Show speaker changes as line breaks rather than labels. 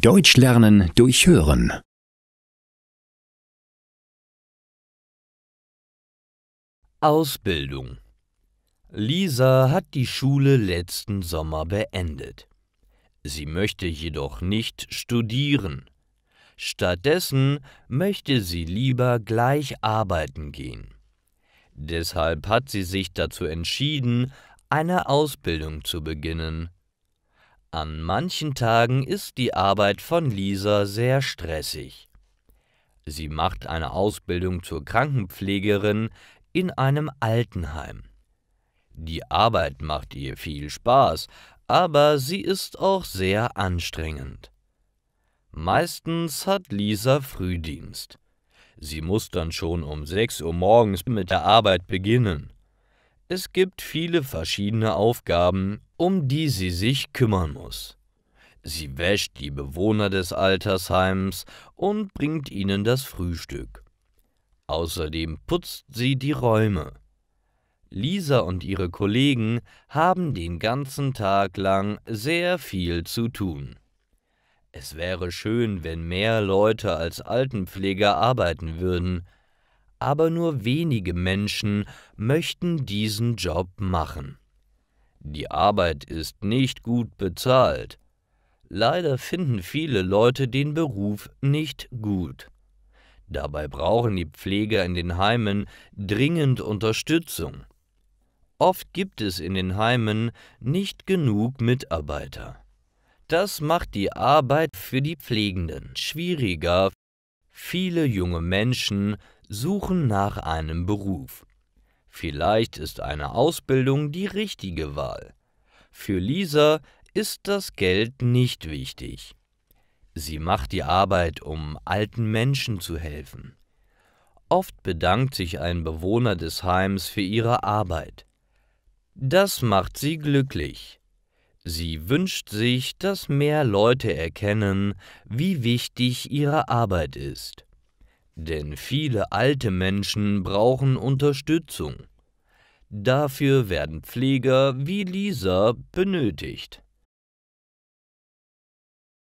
Deutsch lernen durch Hören.
Ausbildung. Lisa hat die Schule letzten Sommer beendet. Sie möchte jedoch nicht studieren. Stattdessen möchte sie lieber gleich arbeiten gehen. Deshalb hat sie sich dazu entschieden, eine Ausbildung zu beginnen. An manchen Tagen ist die Arbeit von Lisa sehr stressig. Sie macht eine Ausbildung zur Krankenpflegerin in einem Altenheim. Die Arbeit macht ihr viel Spaß, aber sie ist auch sehr anstrengend. Meistens hat Lisa Frühdienst. Sie muss dann schon um 6 Uhr morgens mit der Arbeit beginnen. Es gibt viele verschiedene Aufgaben, um die sie sich kümmern muss. Sie wäscht die Bewohner des Altersheims und bringt ihnen das Frühstück. Außerdem putzt sie die Räume. Lisa und ihre Kollegen haben den ganzen Tag lang sehr viel zu tun. Es wäre schön, wenn mehr Leute als Altenpfleger arbeiten würden, aber nur wenige Menschen möchten diesen Job machen. Die Arbeit ist nicht gut bezahlt. Leider finden viele Leute den Beruf nicht gut. Dabei brauchen die Pfleger in den Heimen dringend Unterstützung. Oft gibt es in den Heimen nicht genug Mitarbeiter. Das macht die Arbeit für die Pflegenden schwieriger. Viele junge Menschen suchen nach einem Beruf. Vielleicht ist eine Ausbildung die richtige Wahl. Für Lisa ist das Geld nicht wichtig. Sie macht die Arbeit, um alten Menschen zu helfen. Oft bedankt sich ein Bewohner des Heims für ihre Arbeit. Das macht sie glücklich. Sie wünscht sich, dass mehr Leute erkennen, wie wichtig ihre Arbeit ist. Denn viele alte Menschen brauchen Unterstützung. Dafür werden Pfleger wie Lisa benötigt.